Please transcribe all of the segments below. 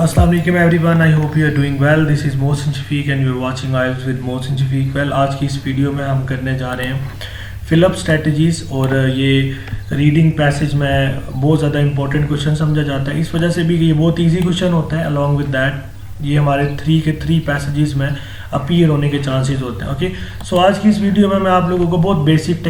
Assalamu alaikum everyone, I hope you are doing well. This is Mohsin Shafiq and you are watching IELTS with Mohsin Shafiq. Well, आज की इस video में हम करने जा रहे हैं फिलअप स्ट्रेटजीज़ और ये रीडिंग पैसेज में बहुत ज़्यादा इंपॉर्टेंट क्वेश्चन समझा जाता है, इस वजह से भी ये बहुत इजी क्वेश्चन होता है। अलॉन्ग विद दैट ये हमारे 3 पैसेजेस में अपीयर होने के चांसेस होते हैं। ओके, सो आज की इस वीडियो में मैं आप लोगों को बहुत बेसिक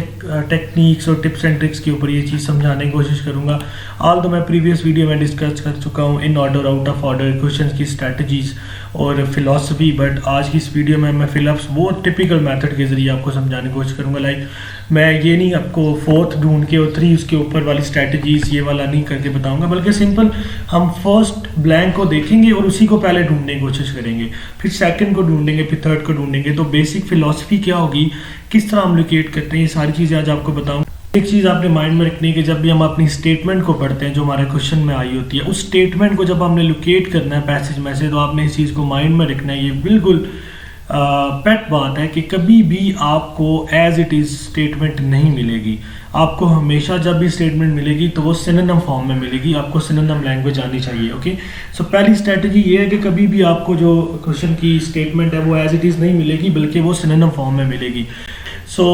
टेक्निक्स और टिप्स एंड ट्रिक्स के ऊपर ये चीज़ समझाने की कोशिश करूँगा। ऑल तो मैं प्रीवियस वीडियो में डिस्कस कर चुका हूँ in order out of order question की स्ट्रैटेजीज़ और फिलॉसफी, बट आज की इस वीडियो में मैं फिलअप्स बहुत टिपिकल मेथड के ज़रिए आपको समझाने की कोशिश करूँगा। लाइक मैं ये नहीं आपको 4th ढूंढ के और 3 उसके ऊपर वाली स्ट्रैटेजीज़ ये वाला नहीं करके बताऊंगा, बल्कि सिंपल हम फर्स्ट ब्लैंक को देखेंगे और उसी को पहले ढूंढने की कोशिश करेंगे, फिर सेकंड को ढूंढेंगे, फिर थर्ड को ढूंढेंगे। तो बेसिक फिलॉसफी क्या होगी, किस तरह हम लोकेट करते हैं, ये सारी चीज़ें आज आपको बताऊंगा। एक चीज़ आपने माइंड में रखनी है कि जब भी हम अपनी स्टेटमेंट को पढ़ते हैं जो हमारे क्वेश्चन में आई होती है, उस स्टेटमेंट को जब हमने लोकेट करना है पैसेज में से, तो आपने इस चीज़ को माइंड में रखना है। ये बिल्कुल पेट बात है कि कभी भी आपको एज इट इज़ स्टेटमेंट नहीं मिलेगी। आपको हमेशा जब भी स्टेटमेंट मिलेगी तो वो सिनोनिम फॉर्म में मिलेगी, आपको सिनोनिम लैंग्वेज आनी चाहिए। ओके, सो पहली स्ट्रेटजी ये है कि कभी भी आपको जो क्वेश्चन की स्टेटमेंट है वो एज इट इज़ नहीं मिलेगी, बल्कि वो सिनोनिम फॉर्म में मिलेगी। सो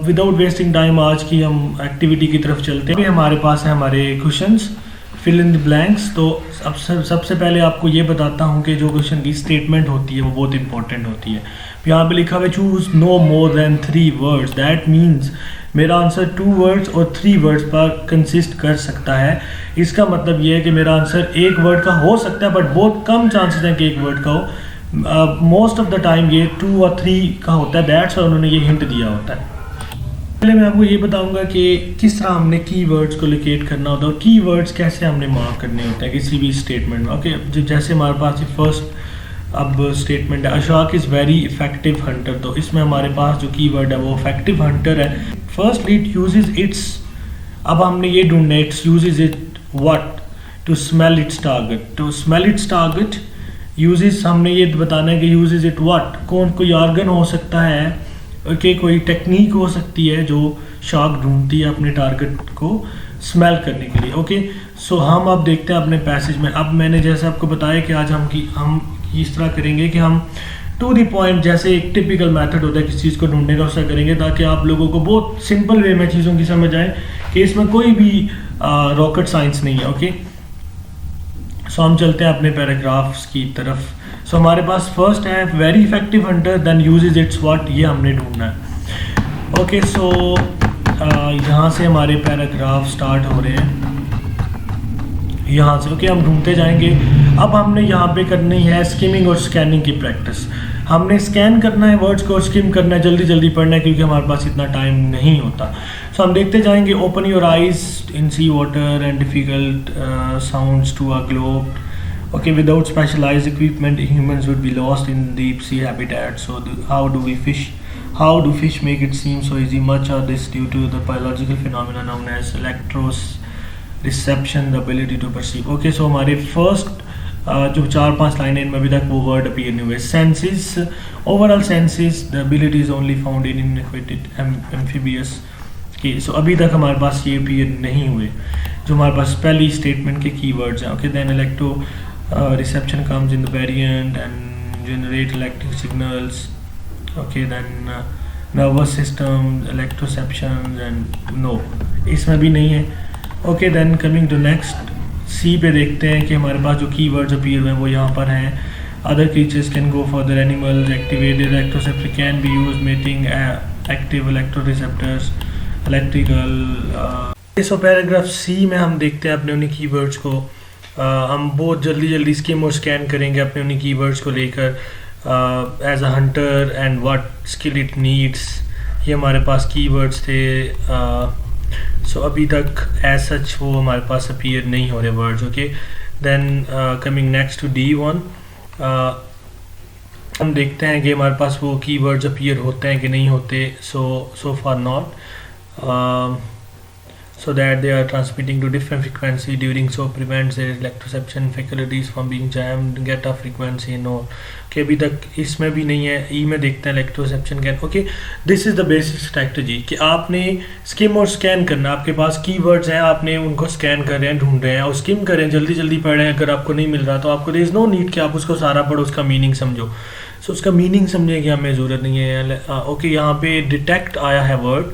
विदाउट वेस्टिंग टाइम आज की हम एक्टिविटी की तरफ चलते हैं। हमारे पास है हमारे questions fill in the blanks. तो अब सबसे पहले आपको ये बताता हूँ कि जो क्वेश्चन की स्टेटमेंट होती है वो बहुत इंपॉर्टेंट होती है। यहाँ पे लिखा हुआ है choose no more than 3 words, that means मेरा आंसर 2 वर्ड्स और 3 वर्ड्स पर कंसिस्ट कर सकता है। इसका मतलब ये है कि मेरा आंसर 1 वर्ड का हो सकता है, बट बहुत कम चांसेस हैं कि 1 वर्ड का हो। मोस्ट ऑफ द टाइम ये 2 और 3 का होता है, दैट्स और उन्होंने ये हिंट दिया होता है। पहले मैं आपको ये बताऊंगा कि किस तरह हमने कीवर्ड्स को लोकेट करना होता है और कीवर्ड्स कैसे हमने मार्क करने होते हैं किसी भी स्टेटमेंट में। ओके, जैसे हमारे पास फर्स्ट अब स्टेटमेंट है a shark is very effective hunter, तो इसमें हमारे पास जो कीवर्ड है वो इफेक्टिव हंटर है। फर्स्टली इट यूजेस इट्स, अब हमने ये ढूंढना है its uses it what to smell its target. तो स्मेल इट्स टारगेट यूजेस हमने ये बताना है कि यूजेस इट व्हाट, कौन कोई ऑर्गन हो सकता है, ओके, कोई टेक्निक हो सकती है जो शार्क ढूंढती है अपने टारगेट को स्मेल करने के लिए। ओके, सो हम अब देखते हैं अपने पैसेज में। अब मैंने जैसे आपको बताया कि आज हम इस तरह करेंगे कि हम टू द पॉइंट, जैसे एक टिपिकल मेथड होता है किसी चीज़ को ढूंढने का, उसका करेंगे ताकि आप लोगों को बहुत सिंपल वे में चीज़ों की समझ आए कि इसमें कोई भी रॉकेट साइंस नहीं है। ओके, सो हम चलते हैं अपने पैराग्राफ्स की तरफ। सो हमारे पास फर्स्ट है very effective hunter then uses its what, ये हमने ढूंढना है। ओके, सो यहाँ से हमारे पैराग्राफ स्टार्ट हो रहे हैं यहाँ से। ओके, हम ढूंढते जाएंगे। अब हमने यहाँ पे करनी है स्किमिंग और स्कैनिंग की प्रैक्टिस। हमने स्कैन करना है वर्ड्स को और स्किम करना है, जल्दी जल्दी पढ़ना है क्योंकि हमारे पास इतना टाइम नहीं होता। सो हम देखते जाएंगे। Open your eyes in sea water and difficult sounds to a globe. Okay, without specialized equipment, humans would be lost in deep sea habitat. So, how do we fish? How do fish make it seem so easy? Much of this due to the biological phenomena known as electroreception, the ability to perceive. Okay, so हमारे first जो 4-5 लाइनें इनमें अभी तक वो word appear नहीं हुए। Senses, overall senses, the ability is only found in इनएक्वेटेड एम्फीबियस की। सो अभी तक हमारे पास ये अपीयर नहीं हुए जो हमारे पास पहली स्टेटमेंट के कीवर्ड्स हैं। Okay, then electro reception comes in the variant and generate electric signals. Okay, then nervous system, electroceptions and no, इसमें भी नहीं है। Okay, then coming to next, C पे देखते हैं कि हमारे पास जो keywords अपीयर हुए हैं वो यहाँ पर हैं। Other creatures can go further, animals activated electroreceptor can be used mating active electroreceptors, electrical। So paragraph C में हम देखते हैं अपने उन्हीं keywords को। हम बहुत जल्दी स्किम और स्कैन करेंगे अपने उन्हीं कीवर्ड्स को लेकर। As a hunter and what skill it needs, ये हमारे पास कीवर्ड्स थे। सो अभी तक एज सच वो हमारे पास अपीयर नहीं हो रहे words. Okay, then coming next to D1, हम देखते हैं कि हमारे पास वो कीवर्ड्स अपीयर होते हैं कि नहीं होते। सो फार not. so that they are transmitting to different frequency. During so prevents their electroception faculties from being jammed, get a frequency no कि अभी तक इसमें भी नहीं है. ई में देखते हैं electroception can. Okay, this is the basic strategy कि आपने स्किम और स्कैन करना. आपके पास कीवर्ड्स हैं, आपने उनको स्कैन कर रहे हैं, ढूंढ रहे हैं और स्किम करें, जल्दी जल्दी पढ़ें. अगर आपको नहीं मिल रहा तो आपको देयर इज़ नो नीड कि आप उसको सारा पढ़ो, उसका मीनिंग समझो. सो उसका मीनिंग समझने की हमें ज़रूरत नहीं है. ओके, यहाँ पे डिटेक्ट आया है word,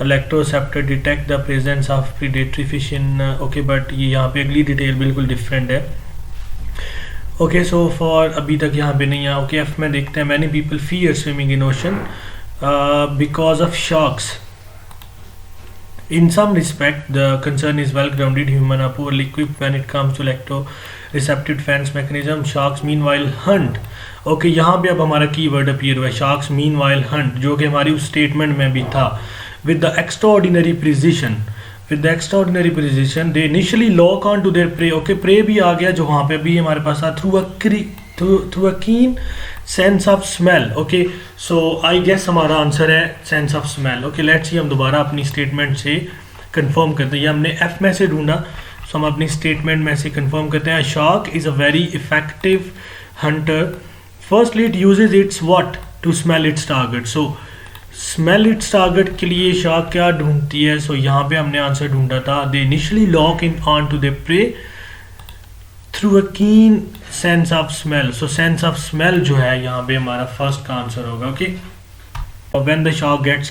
electroreceptor detect the presence of predatory fish in. Okay, but ये यहाँ पे अगली डिटेल बिल्कुल डिफरेंट है. ओके, सो फॉर अभी तक यहाँ पे नहीं है. ओके, एफ में देखते हैं. Many people fear swimming in ocean because of sharks. In some respect, the concern is well-grounded. Humans are poorly equipped when it comes to electroreceptive defense mechanism. Sharks meanwhile hunt. Okay, यहाँ पे अब हमारा keyword appear हुआ है, sharks meanwhile hunt, जो कि हमारी उस स्टेटमेंट में भी था. With the extraordinary precision, they initially lock on to their prey. Okay, prey भी आ गया जो वहाँ पे भी हमारे पास था. Through a keen sense of smell. Okay, so I guess हमारा आंसर है sense of smell. Okay, let's see, हम दोबारा अपनी स्टेटमेंट से कंफर्म करते हैं. ये हमने एफ में से ढूंढा, सो हम अपनी स्टेटमेंट में से कंफर्म करते हैं. Shark is a very effective hunter. Firstly it uses its what to smell its target. So smell its target के लिए शार्क क्या ढूंढती है? सो यहाँ पे हमने आंसर ढूंढा था. They initially lock in on to the prey through a keen sense of smell. So sense of smell जो है यहाँ पे हमारा फर्स्ट का आंसर होगा. Okay, when the shark gets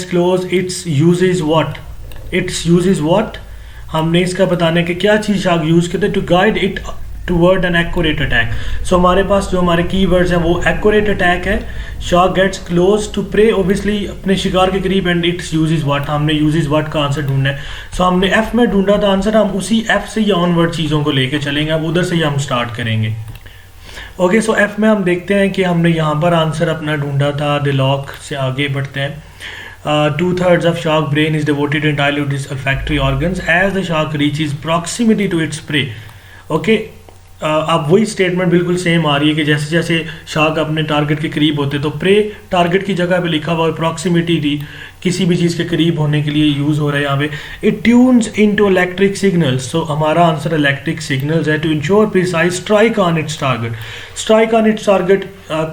close, its uses what, हमने इसका बताना है कि क्या चीज़ शार्क यूज करते हैं. To guide it toward an accurate attack. So हमारे पास जो हमारे कीवर्ड्स हैं वो एक्यूरेट अटैक है, shark gets close to prey, obviously अपने शिकार के करीब, एंड इट्स यूजेस व्हाट. हमने यूजेस व्हाट का आंसर ढूंढना है. सो हमने एफ में ढूंढा था आंसर, हम उसी एफ से ही ऑनवर्ड चीज़ों को लेके चलेंगे. अब उधर से ही हम स्टार्ट करेंगे. ओके, सो एफ में हम देखते हैं कि हमने यहाँ पर आंसर अपना ढूंढा था. द लॉक से आगे बढ़ते हैं. 2/3 of shark brain is devoted entirely to its olfactory organs as the shark reaches proximity to its prey. Okay, अब वही स्टेटमेंट बिल्कुल सेम आ रही है कि जैसे जैसे शार्क अपने टारगेट के करीब होते तो प्रे टारगेट की जगह पे लिखा हुआ और प्रॉक्सिमिटी थी, किसी भी चीज़ के करीब होने के लिए यूज़ हो रहा है यहाँ पे. It tunes into electric signals. So हमारा आंसर इलेक्ट्रिक सिग्नल्स है. To ensure precise strike on its target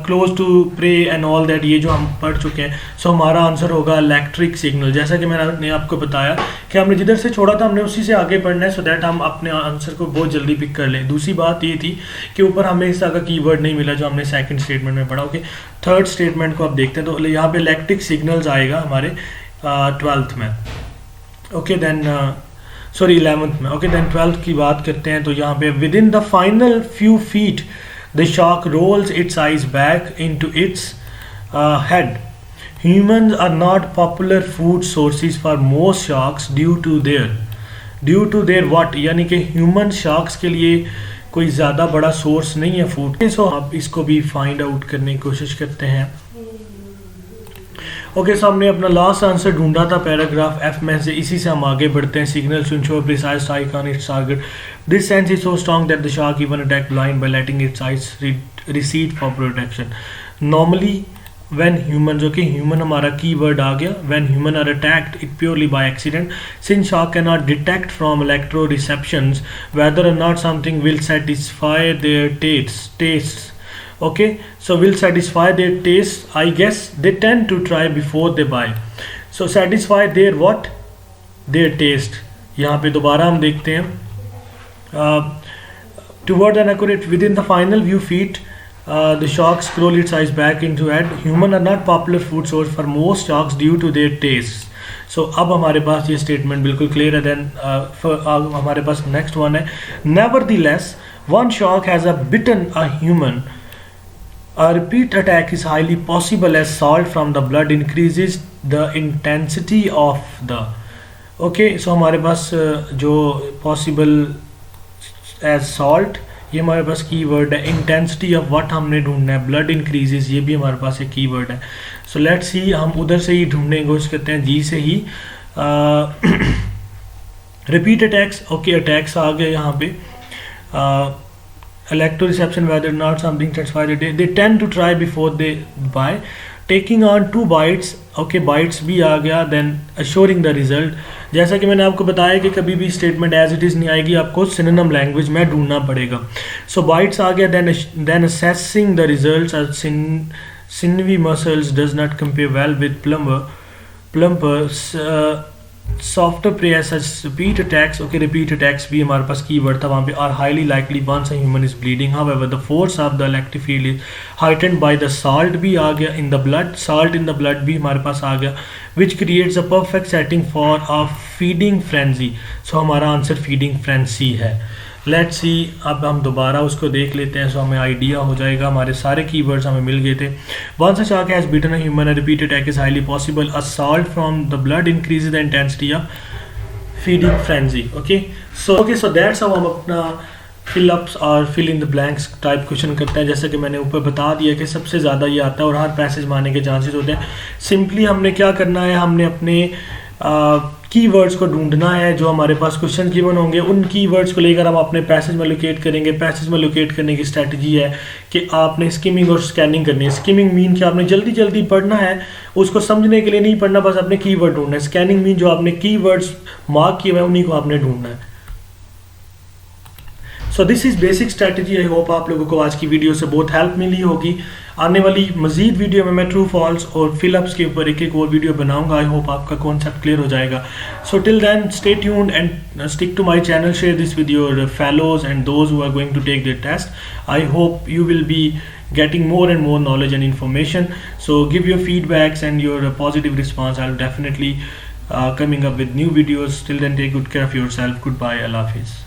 close to prey and all that, ये जो हम पढ़ चुके हैं. सो हमारा आंसर होगा इलेक्ट्रिक सिग्नल. जैसा कि मैंने आपको बताया कि हमने जिधर से छोड़ा था हमने उसी से आगे पढ़ना है, सो दैट हम अपने आंसर को बहुत जल्दी पिक कर लें. दूसरी बात ये थी कि ऊपर हमें इस तरह का कीवर्ड नहीं मिला जो हमने सेकंड स्टेटमेंट में पढ़ा. ओके, थर्ड स्टेटमेंट को आप देखते हैं तो यहाँ पे इलेक्ट्रिक सिग्नल्स आएगा हमारे 12th में. ओके, देन सॉरी 11th में. ओके, देन 12th की बात करते हैं तो यहाँ पे within the final few feet the shark rolls its eyes back into its head. Humans are not popular food sources for most sharks due to their what, यानी कि human sharks के लिए कोई ज़्यादा बड़ा सोर्स नहीं है food. सो आप इसको भी फाइंड आउट करने की कोशिश करते हैं. ओके, सो हमने अपना लास्ट आंसर ढूंढा था पैराग्राफ एफ में से, इसी से हम आगे बढ़ते हैं. Signal to ensure precise strike on its target. This sense is so strong that the shark even attack blind by letting its eyes recede for protection. Normally when humans, okay, human हमारा keyword आ गया. when human are attacked it purely by accident, since shark cannot detect from electroreceptions whether or not something will satisfy their tastes. Okay, so will satisfy their tastes, I guess they tend to try before they buy. So satisfy their what, their taste. यहाँ पे दोबारा हम देखते हैं toward an accurate within the final few feet the sharks scroll its eyes back into head. Human are not popular food source for most sharks due to their tastes. So अब हमारे पास ये statement बिल्कुल clear है. Then हमारे पास next one है. Nevertheless, one shark has bitten a human. A repeat attack is highly possible as salt from the blood increases the intensity of the. Okay, so हमारे पास जो possible as salt, ये हमारे पास keyword है. Intensity of what हमने ढूंढना है. ब्लड इंक्रीजेस, ये भी हमारे पास एक कीवर्ड है. सो लेट्स सी, हम उधर से ही ढूंढने की कोशिश करते हैं, जी से ही. Repeat attacks. ओके, अटैक्स आ गए यहाँ पे. Electroreception whether not something satisfies they tend to try before they buy. Taking on 2 bytes, okay bytes भी आ गया, देन अश्योरिंग द रिजल्ट। जैसा कि मैंने आपको बताया कि कभी भी स्टेटमेंट एज इट इज़ नहीं आएगी, आपको सिनोनिम लैंग्वेज में ढूंढना पड़ेगा। सो बाइट्स आ गया, then assessing the result. Sinewy muscles does not compare well with plumper softer prey such repeat attacks, okay repeat attacks भी हमारे पास कीवर्ड था वहाँ पे। Are highly likely once a human is bleeding, however the force of the electric field is heightened by the salt भी आ गया in the blood, salt in the blood भी हमारे पास आ गया, which creates a perfect setting for a feeding frenzy. So हमारा answer feeding frenzy है। लेट्स सी, अब हम दोबारा उसको देख लेते हैं, सो हमें आइडिया हो जाएगा। हमारे सारे कीवर्ड्स हमें मिल गए थे। Once a shark has bitten a human, a repeat attack is highly possible, a salt from the blood increases the intensity of feeding frenzy. So that's how हम अपना फिल अप्स और fill in the blanks type question करते हैं। जैसे कि मैंने ऊपर बता दिया कि सबसे ज़्यादा ये आता है और हर पैसेज में आने के चांसेस होते हैं। सिंपली हमने क्या करना है, हमने अपने कीवर्ड्स को ढूंढना है जो हमारे पास क्वेश्चन गिवन होंगे, उन कीवर्ड्स को लेकर हम अपने पैसेज में लोकेट करेंगे। पैसेज में लोकेट करने की स्ट्रैटेजी है कि आपने स्किमिंग और स्कैनिंग करनी है। स्किमिंग मीन कि आपने जल्दी जल्दी पढ़ना है, उसको समझने के लिए नहीं पढ़ना, बस आपने कीवर्ड ढूंढना है। स्कैनिंग मीन जो आपने कीवर्ड्स मार्क किए हुए हैं उन्हीं को आपने ढूंढना है। So this is basic strategy. I hope आप लोगों को आज की वीडियो से बहुत हेल्प मिली होगी। आने वाली मजीद वीडियो में मैं ट्रू फॉल्स और फिलअप्स के ऊपर एक और वीडियो बनाऊंगा। आई होप आपका कॉन्सेप्ट क्लियर हो जाएगा। So till then stay tuned and stick to my channel, share this with your fellows and those who are going to take their test. I hope you will be getting more and more knowledge and information. So give your feedbacks and your positive response. I'll definitely coming up with new videos. Till then, take good care of yourself. Goodbye. Allah Hafiz.